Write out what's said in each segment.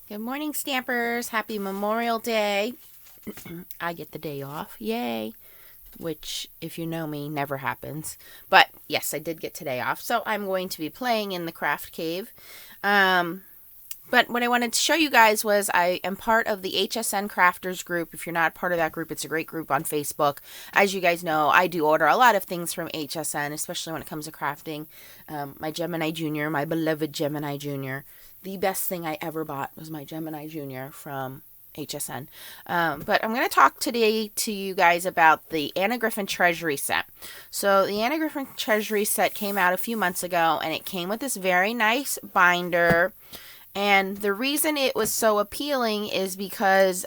Good morning, Stampers. Happy Memorial Day. I get the day off. Yay. Which, if you know me, never happens. But yes, I did get today off. So I'm going to be playing in the craft cave. But what I wanted to show you guys was I am part of the HSN Crafters group. If you're not part of that group, it's a great group on Facebook. As you guys know, I do order a lot of things from HSN, especially when it comes to crafting. My Gemini Junior, my beloved Gemini Junior. The best thing I ever bought was my Gemini Junior from HSN. But I'm going to talk today to you guys about the Anna Griffin Treasury set. So the Anna Griffin Treasury set came out a few months ago, and it came with this very nice binder. And the reason it was so appealing is because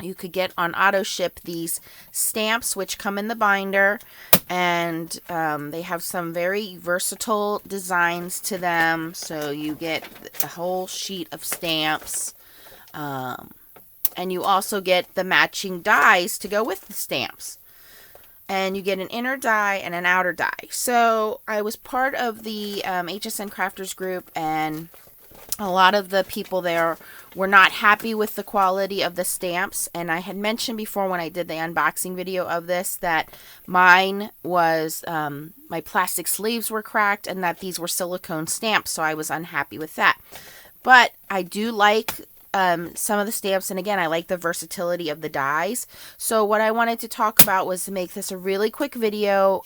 you could get on auto ship these stamps which come in the binder, and they have some very versatile designs to them. So you get a whole sheet of stamps, and you also get the matching dies to go with the stamps. And you get an inner die and an outer die. So I was part of the HSN Crafters group, and a lot of the people there were not happy with the quality of the stamps. And I had mentioned before when I did the unboxing video of this that mine was, my plastic sleeves were cracked and that these were silicone stamps. So I was unhappy with that. But I do like some of the stamps, and again, I like the versatility of the dies. So what I wanted to talk about was to make this a really quick video,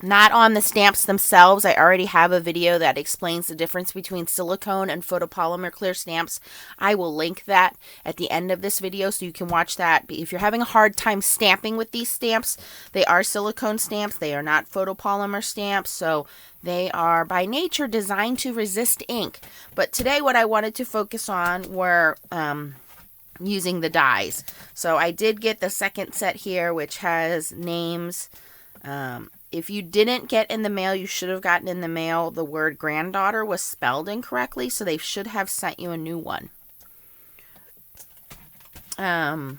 not on the stamps themselves. I already have a video that explains the difference between silicone and photopolymer clear stamps. I will link that at the end of this video so you can watch that. If you're having a hard time stamping with these stamps, they are silicone stamps. They are not photopolymer stamps, so they are by nature designed to resist ink. But today what I wanted to focus on were using the dies. So I did get the second set here, which has names. If you didn't get in the mail, you should have gotten in the mail. The word granddaughter was spelled incorrectly, so they should have sent you a new one. But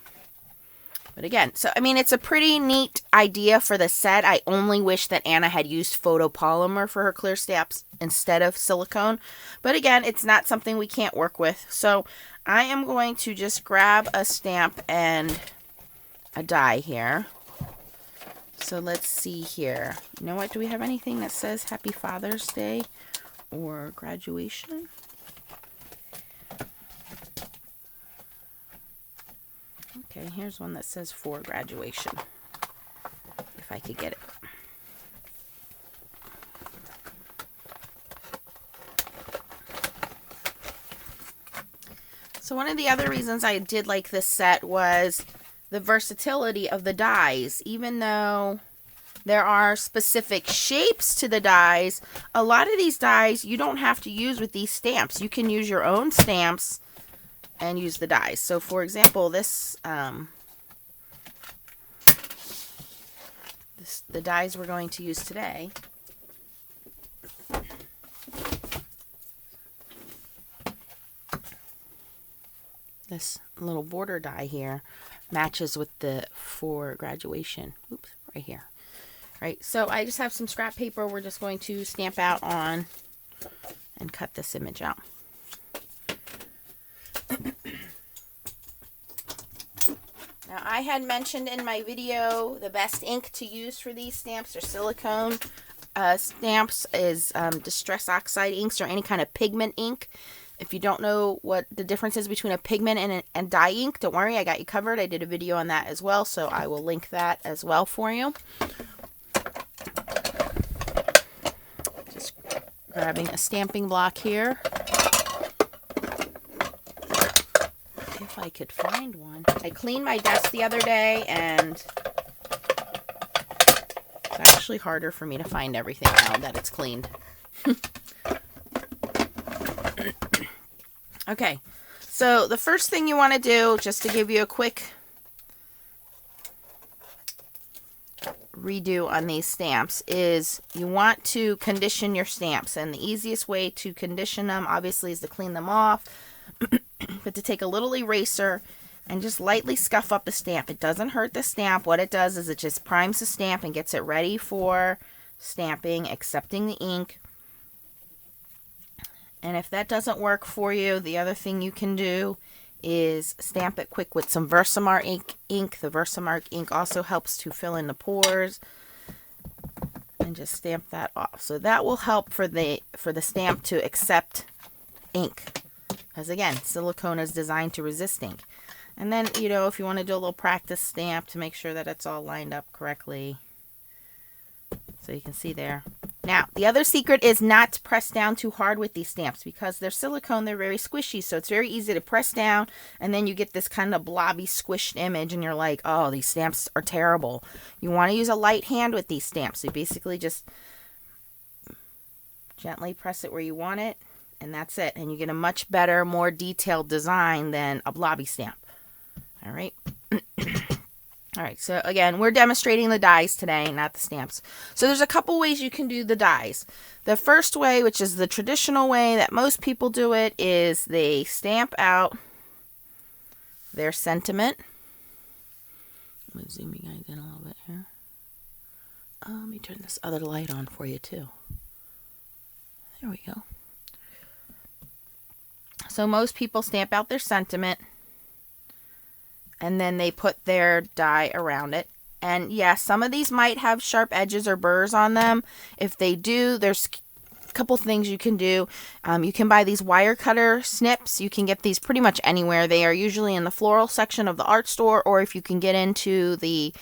again, so I mean, it's a pretty neat idea for the set. I only wish that Anna had used photopolymer for her clear stamps instead of silicone. But again, it's not something we can't work with. So I am going to just grab a stamp and a die here. So let's see here. You know what? Do we have anything that says Happy Father's Day or graduation? Okay, here's one that says for graduation. If I could get it. So one of the other reasons I did like this set was the versatility of the dies. Even though there are specific shapes to the dies, a lot of these dies you don't have to use with these stamps. You can use your own stamps and use the dies. So for example, the dies we're going to use today, this little border die here matches with the for graduation. Oops, right here. Right, so I just have some scrap paper we're just going to stamp out on and cut this image out. Now, I had mentioned in my video the best ink to use for these stamps or silicone stamps is Distress Oxide inks or any kind of pigment ink. If you don't know what the difference is between a pigment and dye ink, don't worry, I got you covered. I did a video on that as well, so I will link that as well for you. Just grabbing a stamping block here. If I could find one. I cleaned my desk the other day, and it's actually harder for me to find everything now that it's cleaned. Okay, so the first thing you want to do, just to give you a quick redo on these stamps, is you want to condition your stamps. And the easiest way to condition them, obviously, is to clean them off, but to take a little eraser and just lightly scuff up the stamp. It doesn't hurt the stamp. What it does is it just primes the stamp and gets it ready for stamping, accepting the ink. And if that doesn't work for you, the other thing you can do is stamp it quick with some Versamark ink. The Versamark ink also helps to fill in the pores. And just stamp that off. So that will help for the stamp to accept ink. Because again, silicone is designed to resist ink. And then, you know, if you want to do a little practice stamp to make sure that it's all lined up correctly. So you can see there. Now, the other secret is not to press down too hard with these stamps because they're silicone, they're very squishy. So it's very easy to press down and then you get this kind of blobby squished image and you're like, oh, these stamps are terrible. You want to use a light hand with these stamps. So you basically just gently press it where you want it and that's it. And you get a much better, more detailed design than a blobby stamp. All right. All right, so again, we're demonstrating the dies today, not the stamps. So there's a couple ways you can do the dies. The first way, which is the traditional way that most people do it, is they stamp out their sentiment. Let me zoom you guys in a little bit here. Let me turn this other light on for you too. There we go. So most people stamp out their sentiment. And then they put their die around it. And yes, some of these might have sharp edges or burrs on them. If they do, there's a couple things you can do. You can buy these wire cutter snips. You can get these pretty much anywhere. They are usually in the floral section of the art store, or if you can get into the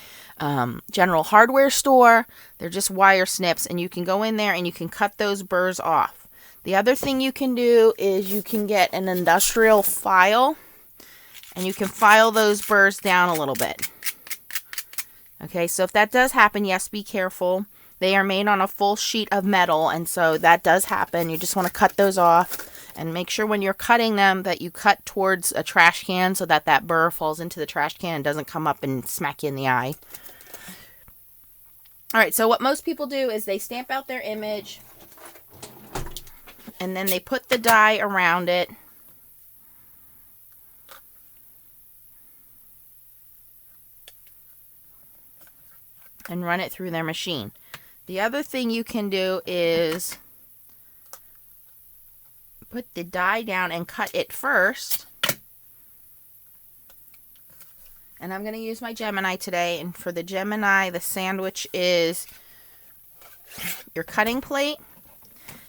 general hardware store, they're just wire snips. And you can go in there and you can cut those burrs off. The other thing you can do is you can get an industrial file. And you can file those burrs down a little bit. Okay, so if that does happen, yes, be careful. They are made on a full sheet of metal, and so that does happen. You just want to cut those off and make sure when you're cutting them that you cut towards a trash can so that that burr falls into the trash can and doesn't come up and smack you in the eye. All right, so what most people do is they stamp out their image and then they put the die around it. And run it through their machine. The other thing you can do is put the die down and cut it first. And I'm going to use my Gemini today. And for the Gemini, the sandwich is your cutting plate.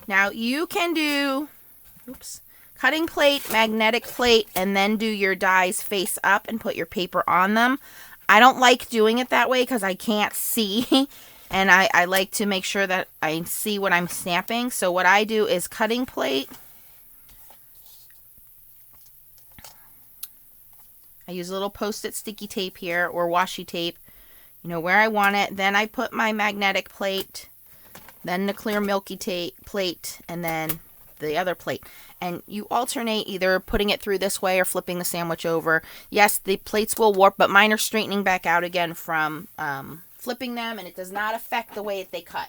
Now you can do cutting plate, magnetic plate, and then do your dies face up and put your paper on them. I don't like doing it that way because I can't see, and I like to make sure that I see what I'm stamping. So what I do is cutting plate. I use a little Post-it sticky tape here or washi tape, you know, where I want it. Then I put my magnetic plate, then the clear milky tape plate, and then the other plate. And you alternate either putting it through this way or flipping the sandwich over. Yes, the plates will warp, but mine are straightening back out again from flipping them, and it does not affect the way that they cut.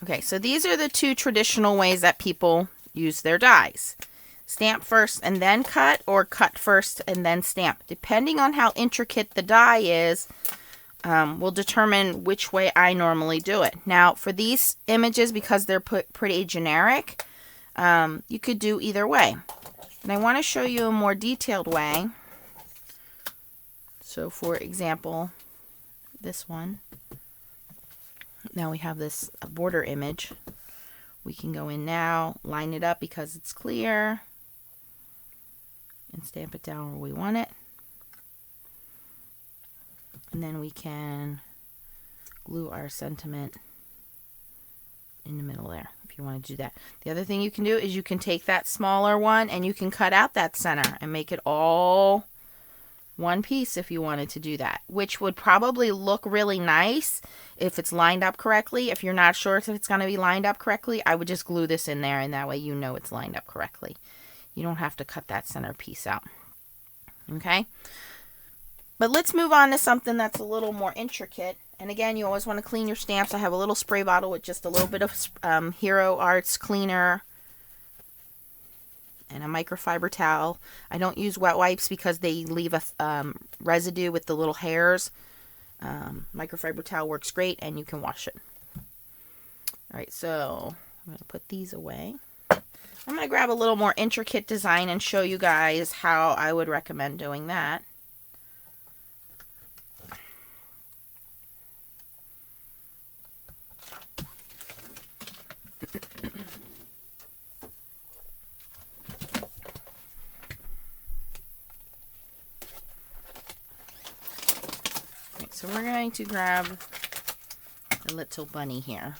Okay, so these are the two traditional ways that people use their dies. Stamp first and then cut, or cut first and then stamp. Depending on how intricate the die is, will determine which way I normally do it. Now, for these images, because they're pretty generic, you could do either way. And I want to show you a more detailed way. So, for example, this one. Now we have this border image. We can go in now, line it up because it's clear, and stamp it down where we want it. And then we can glue our sentiment in the middle there if you want to do that. The other thing you can do is you can take that smaller one and you can cut out that center and make it all one piece if you wanted to do that, which would probably look really nice if it's lined up correctly. If you're not sure if it's going to be lined up correctly, I would just glue this in there, and that way you know it's lined up correctly. You don't have to cut that center piece out. Okay? But let's move on to something that's a little more intricate. And again, you always want to clean your stamps. I have a little spray bottle with just a little bit of Hero Arts cleaner and a microfiber towel. I don't use wet wipes because they leave a residue with the little hairs. Microfiber towel works great, and you can wash it. All right, so I'm going to put these away. I'm going to grab a little more intricate design and show you guys how I would recommend doing that. So we're going to grab a little bunny here.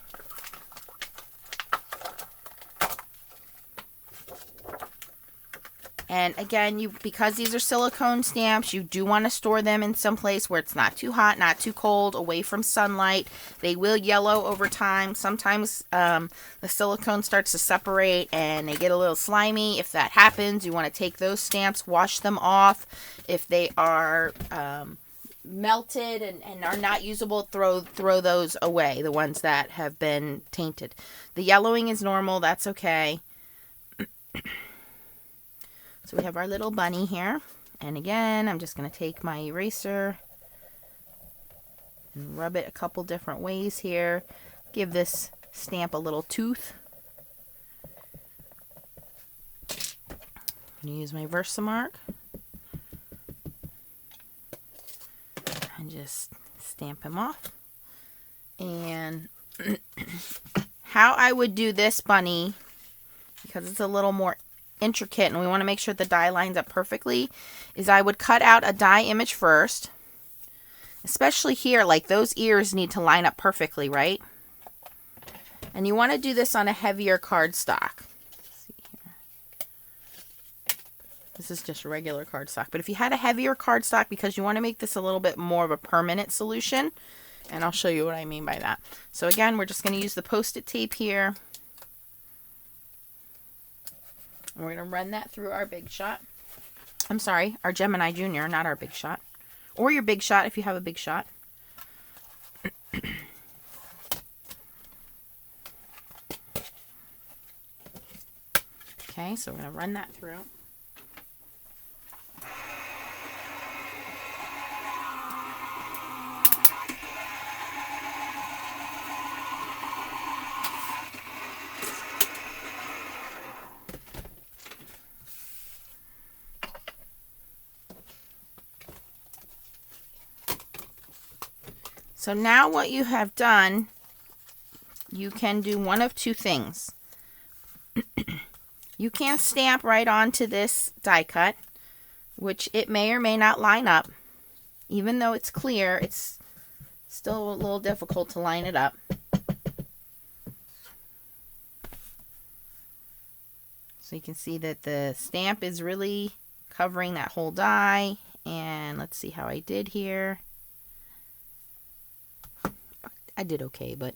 And again, because these are silicone stamps, you do want to store them in some place where it's not too hot, not too cold, away from sunlight. They will yellow over time. Sometimes the silicone starts to separate and they get a little slimy. If that happens, you want to take those stamps, wash them off. If they are melted and are not usable, throw those away, the ones that have been tainted. The yellowing is normal, that's okay. So we have our little bunny here, and again I'm just going to take my eraser and rub it a couple different ways here. Give this stamp a little tooth. I'm going to use my Versamark and just stamp him off. And how I would do this bunny, because it's a little more intricate and we want to make sure the die lines up perfectly, is I would cut out a die image first, especially here. Like, those ears need to line up perfectly, right? And you want to do this on a heavier cardstock. This is just regular cardstock, but if you had a heavier cardstock, because you want to make this a little bit more of a permanent solution, and I'll show you what I mean by that. So again, we're just going to use the Post-it tape here. And we're going to run that through our Big Shot. I'm sorry, our Gemini Junior, not our Big Shot. Or your Big Shot if you have a Big Shot. Okay, so we're going to run that through. So now what you have done, you can do one of two things. You can stamp right onto this die cut, which it may or may not line up. Even though it's clear, it's still a little difficult to line it up. So you can see that the stamp is really covering that whole die. And let's see how I did here. I did okay, but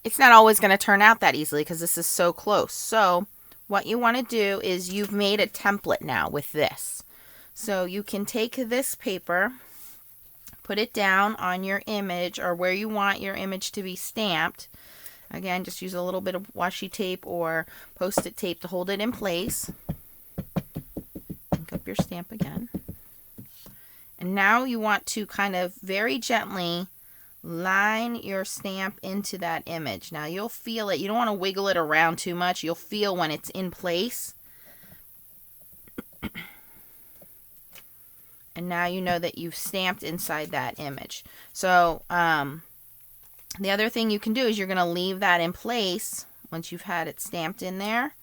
it's not always going to turn out that easily because this is so close. So what you want to do is, you've made a template now with this. So you can take this paper, put it down on your image or where you want your image to be stamped. Again, just use a little bit of washi tape or Post-it tape to hold it in place. Pick up your stamp again. And now you want to kind of very gently line your stamp into that image. Now you'll feel it. You don't want to wiggle it around too much. You'll feel when it's in place. And now you know that you've stamped inside that image. So the other thing you can do is you're going to leave that in place once you've had it stamped in there.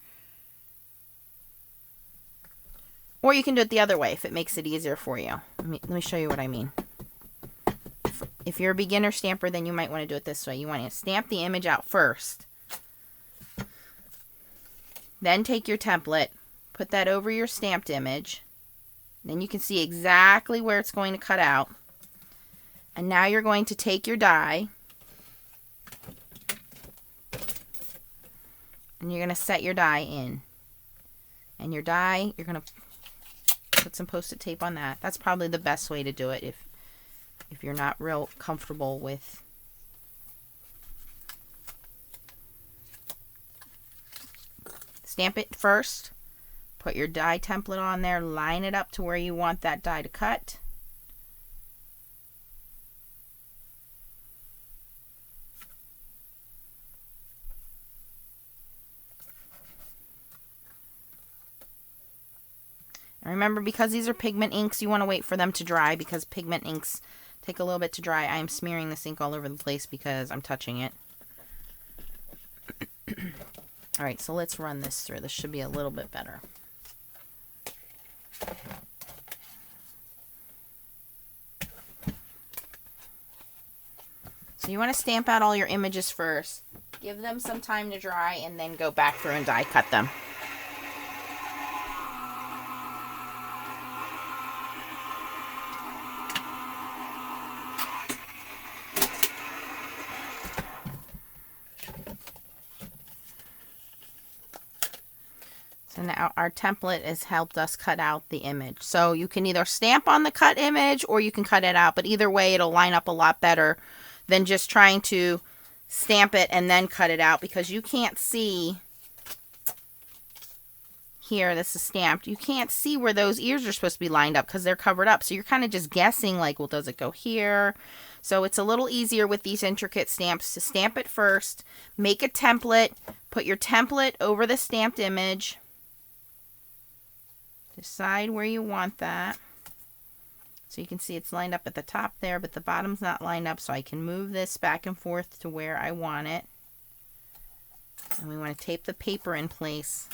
Or you can do it the other way if it makes it easier for you. Let me show you what I mean. If you're a beginner stamper, then you might want to do it this way. You want to stamp the image out first. Then take your template, put that over your stamped image. Then you can see exactly where it's going to cut out. And now you're going to take your die. And you're going to set your die in. And your die, you're going to put some Post-it tape on that. That's probably the best way to do it if you're not real comfortable with stamp it first, Put your die template on there, line it up to where you want that die to cut. And remember, because these are pigment inks, you want to wait for them to dry because pigment inks take a little bit to dry. I am smearing this ink all over the place because I'm touching it. All right, so let's run this through. This should be a little bit better. So you want to stamp out all your images first. Give them some time to dry and then go back through and die cut them. So now our template has helped us cut out the image. So you can either stamp on the cut image or you can cut it out. But either way, it'll line up a lot better than just trying to stamp it and then cut it out, because you can't see here, this is stamped. You can't see where those ears are supposed to be lined up because they're covered up. So you're kind of just guessing like, well, does it go here? So it's a little easier with these intricate stamps to stamp it first, make a template, put your template over the stamped image. Decide where you want that. So you can see it's lined up at the top there, but the bottom's not lined up, so I can move this back and forth to where I want it. And we want to tape the paper in place.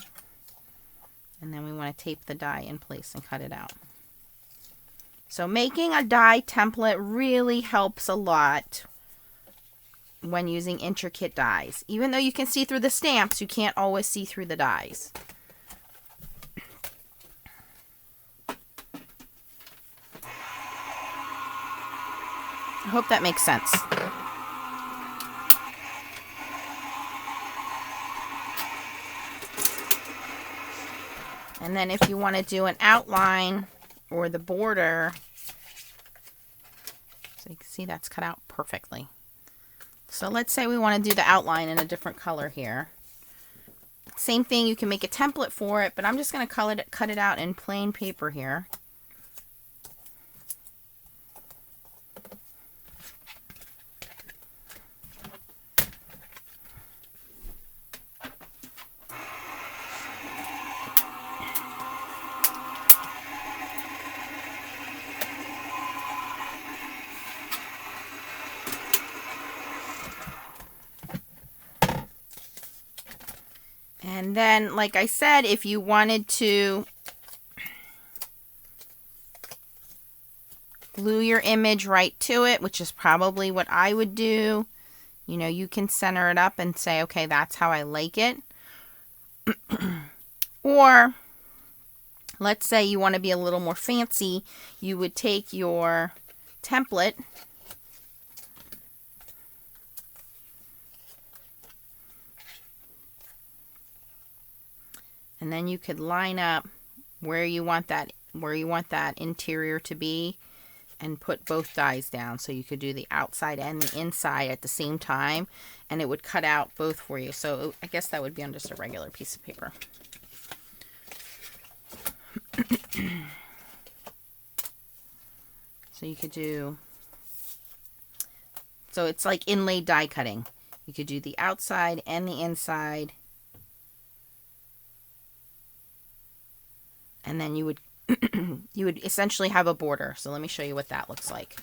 And then we want to tape the die in place and cut it out. So making a die template really helps a lot when using intricate dies. Even though you can see through the stamps, you can't always see through the dies. I hope that makes sense. And then if you want to do an outline or the border, so you can see that's cut out perfectly. So let's say we want to do the outline in a different color here. Same thing, you can make a template for it, but I'm just going to cut it out in plain paper here. And then, like I said, if you wanted to glue your image right to it, which is probably what I would do, you know, you can center it up and say, okay, that's how I like it. Or let's say you want to be a little more fancy, you would take your template and then you could line up where you want that interior to be and put both dies down. So you could do the outside and the inside at the same time, and it would cut out both for you. So I guess that would be on just a regular piece of paper. So you could do, so it's like inlay die cutting. You could do the outside and the inside. And then you would you would essentially have a border. So let me show you what that looks like.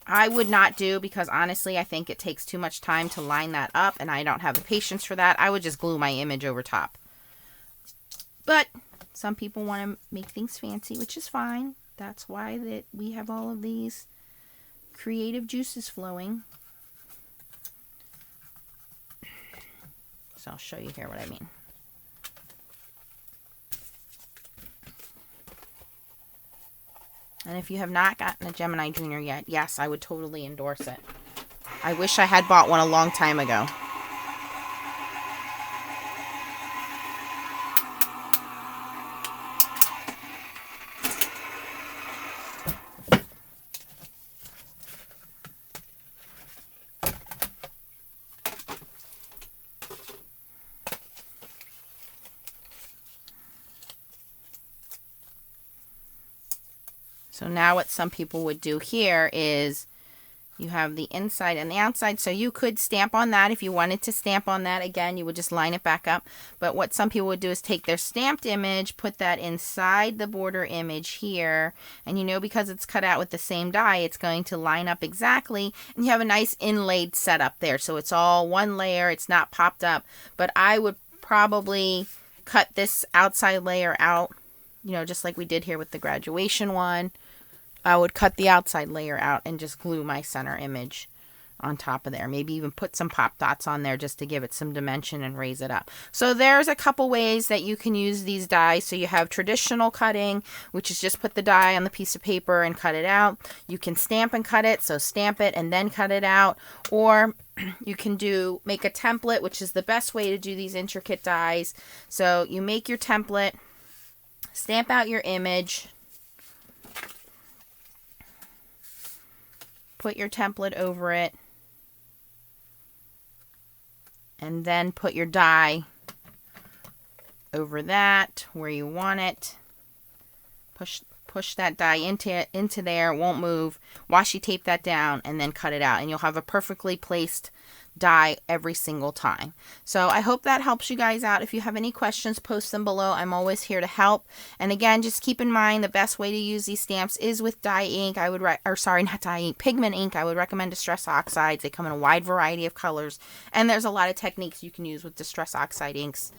I would not do, because honestly I think it takes too much time to line that up and I don't have the patience for that. I would just glue my image over top. But some people want to make things fancy, which is fine. That's why we have all of these creative juices flowing. So I'll show you here what I mean. And if you have not gotten a Gemini Junior yet, yes, I would totally endorse it. I wish I had bought one a long time ago. So now what some people would do here is you have the inside and the outside. So you could stamp on that if you wanted to stamp on that. Again, you would just line it back up. But what some people would do is take their stamped image, put that inside the border image here. And you know, because it's cut out with the same die, it's going to line up exactly. And you have a nice inlaid setup there. So it's all one layer. It's not popped up. But I would probably cut this outside layer out, you know, just like we did here with the graduation one. I would cut the outside layer out and just glue my center image on top of there. Maybe even put some pop dots on there just to give it some dimension and raise it up. So there's a couple ways that you can use these dies. So you have traditional cutting, which is just put the die on the piece of paper and cut it out. You can stamp and cut it, so stamp it and then cut it out. Or you can make a template, which is the best way to do these intricate dies. So you make your template, stamp out your image, put your template over it, and then put your die over that where you want it. Push that die into there, it won't move. Washi tape that down and then cut it out, and you'll have a perfectly placed die every single time. So I hope that helps you guys out. If you have any questions, post them below. I'm always here to help. And again, just keep in mind the best way to use these stamps is with dye ink. Pigment ink. I would recommend Distress Oxides. They come in a wide variety of colors, and there's a lot of techniques you can use with Distress Oxide inks.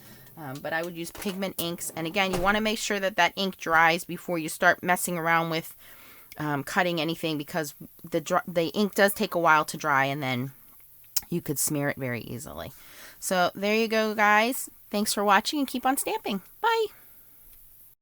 But I would use pigment inks. And again, you want to make sure that that ink dries before you start messing around with cutting anything, because the ink does take a while to dry, and then you could smear it very easily. So there you go, guys. Thanks for watching, and keep on stamping. Bye.